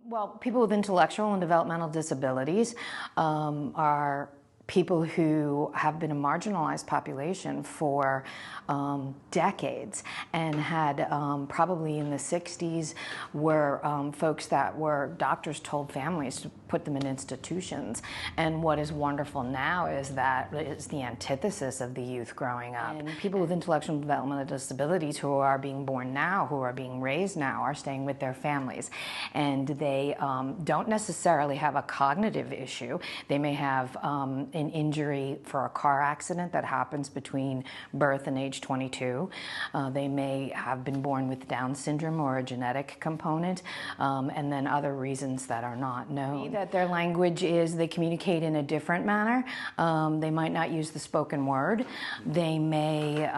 Well, people with intellectual and developmental disabilities are people who have been a marginalized population for decades and had probably in the 60s were folks that were doctors told families to put them in institutions. And what is wonderful now is that it's the antithesis of the youth growing up. And people with intellectual and developmental disabilities who are being born now, who are being raised now, are staying with their families. And they don't necessarily have a cognitive issue. They may have an injury for a car accident that happens between birth and age 22. They may have been born with Down syndrome or a genetic component, and then other reasons that are not known. That their language is, they communicate in a different manner. They might not use the spoken word. They may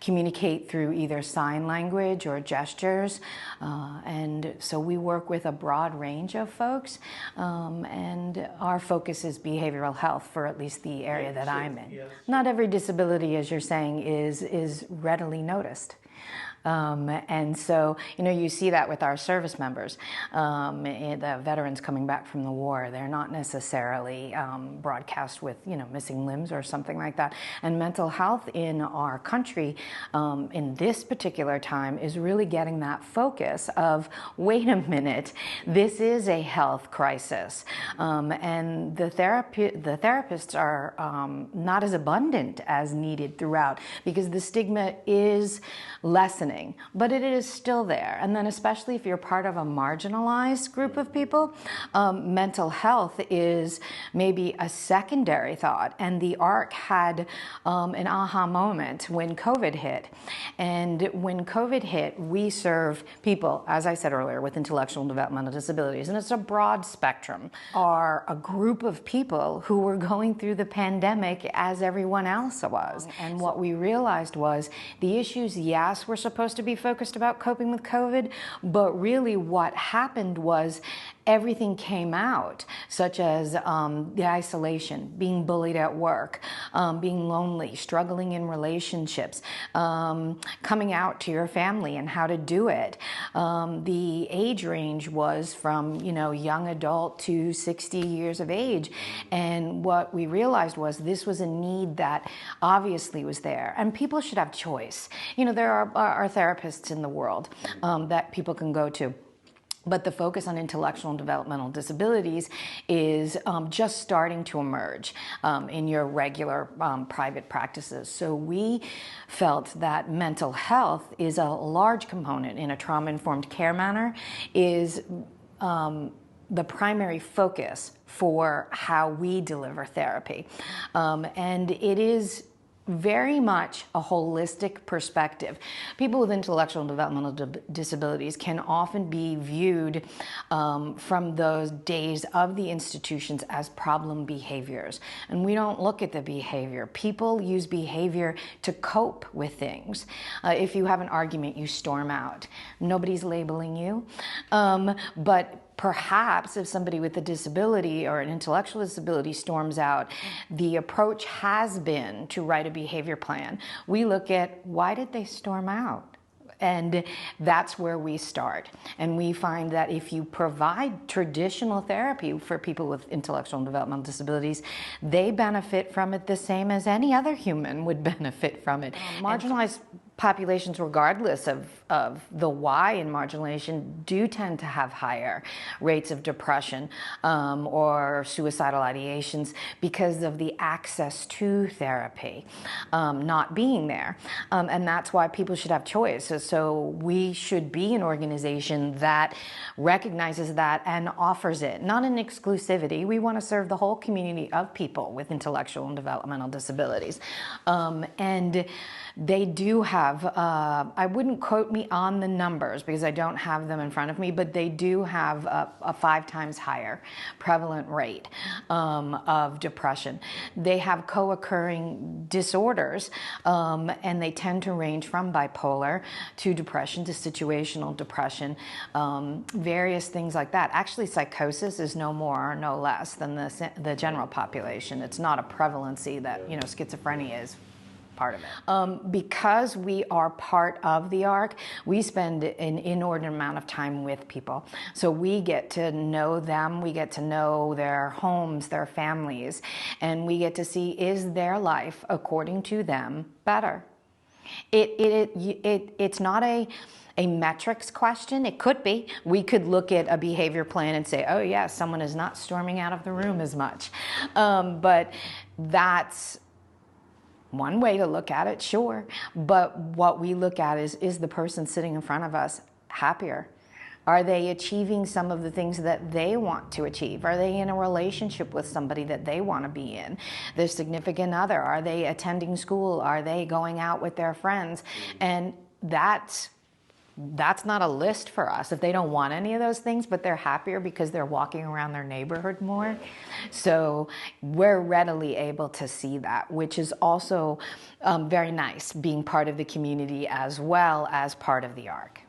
communicate through either sign language or gestures. And so we work with a broad range of folks, and our focus is behavioral health for at least the area that I'm in. Yes. Not every disability, as you're saying, is readily noticed. And so, you see that with our service members, the veterans coming back from the war. They're not necessarily broadcast with, missing limbs or something like that. And mental health in our country in this particular time is really getting that focus of, wait a minute, this is a health crisis. And the therapists are not as abundant as needed throughout, because the stigma is lessening. But it is still there. And then especially if you're part of a marginalized group of people, mental health is maybe a secondary thought. And the ARC had an aha moment when COVID hit. And when COVID hit, we serve people, as I said earlier, with intellectual and developmental disabilities. And it's a broad spectrum. Are a group of people who were going through the pandemic as everyone else was. And what we realized was the issues, yes, were supposed to be focused about coping with COVID, but really what happened was everything came out, such as the isolation, being bullied at work, being lonely, struggling in relationships, coming out to your family and how to do it. The age range was from, young adult to 60 years of age. And what we realized was this was a need that obviously was there. And people should have choice. There are therapists in the world that people can go to. But the focus on intellectual and developmental disabilities is just starting to emerge in your regular private practices. So we felt that mental health is a large component in a trauma-informed care manner, is the primary focus for how we deliver therapy. And it is very much a holistic perspective. People with intellectual and developmental disabilities can often be viewed from those days of the institutions as problem behaviors. And we don't look at the behavior. People use behavior to cope with things. If you have an argument, you storm out. Nobody's labeling you. But perhaps if somebody with a disability or an intellectual disability storms out, the approach has been to write a behavior plan. We look at, why did they storm out? And that's where we start. And we find that if you provide traditional therapy for people with intellectual and developmental disabilities, they benefit from it the same as any other human would benefit from it. Marginalized populations, regardless of the why in marginalization, do tend to have higher rates of depression or suicidal ideations because of the access to therapy not being there. And that's why people should have choice. So we should be an organization that recognizes that and offers it, not an exclusivity. We want to serve the whole community of people with intellectual and developmental disabilities. And they do have, I wouldn't quote me on the numbers because I don't have them in front of me, but they do have a 5 times higher prevalent rate of depression. They have co-occurring disorders, and they tend to range from bipolar to depression to situational depression, various things like that. Actually, psychosis is no more or no less than the general population. It's not a prevalency that, schizophrenia is. part of it. Because we are part of the Arc, we spend an inordinate amount of time with people. So we get to know them, we get to know their homes, their families, and we get to see, is their life, according to them, better? It's not a metrics question. It could be. We could look at a behavior plan and say, oh yeah, someone is not storming out of the room as much. But that's one way to look at it, sure. But what we look at is the person sitting in front of us happier? Are they achieving some of the things that they want to achieve? Are they in a relationship with somebody that they want to be in? Their significant other? Are they attending school? Are they going out with their friends? And that's not a list for us if they don't want any of those things, but they're happier because they're walking around their neighborhood more. So we're readily able to see that, which is also very nice, being part of the community as well as part of the Arc.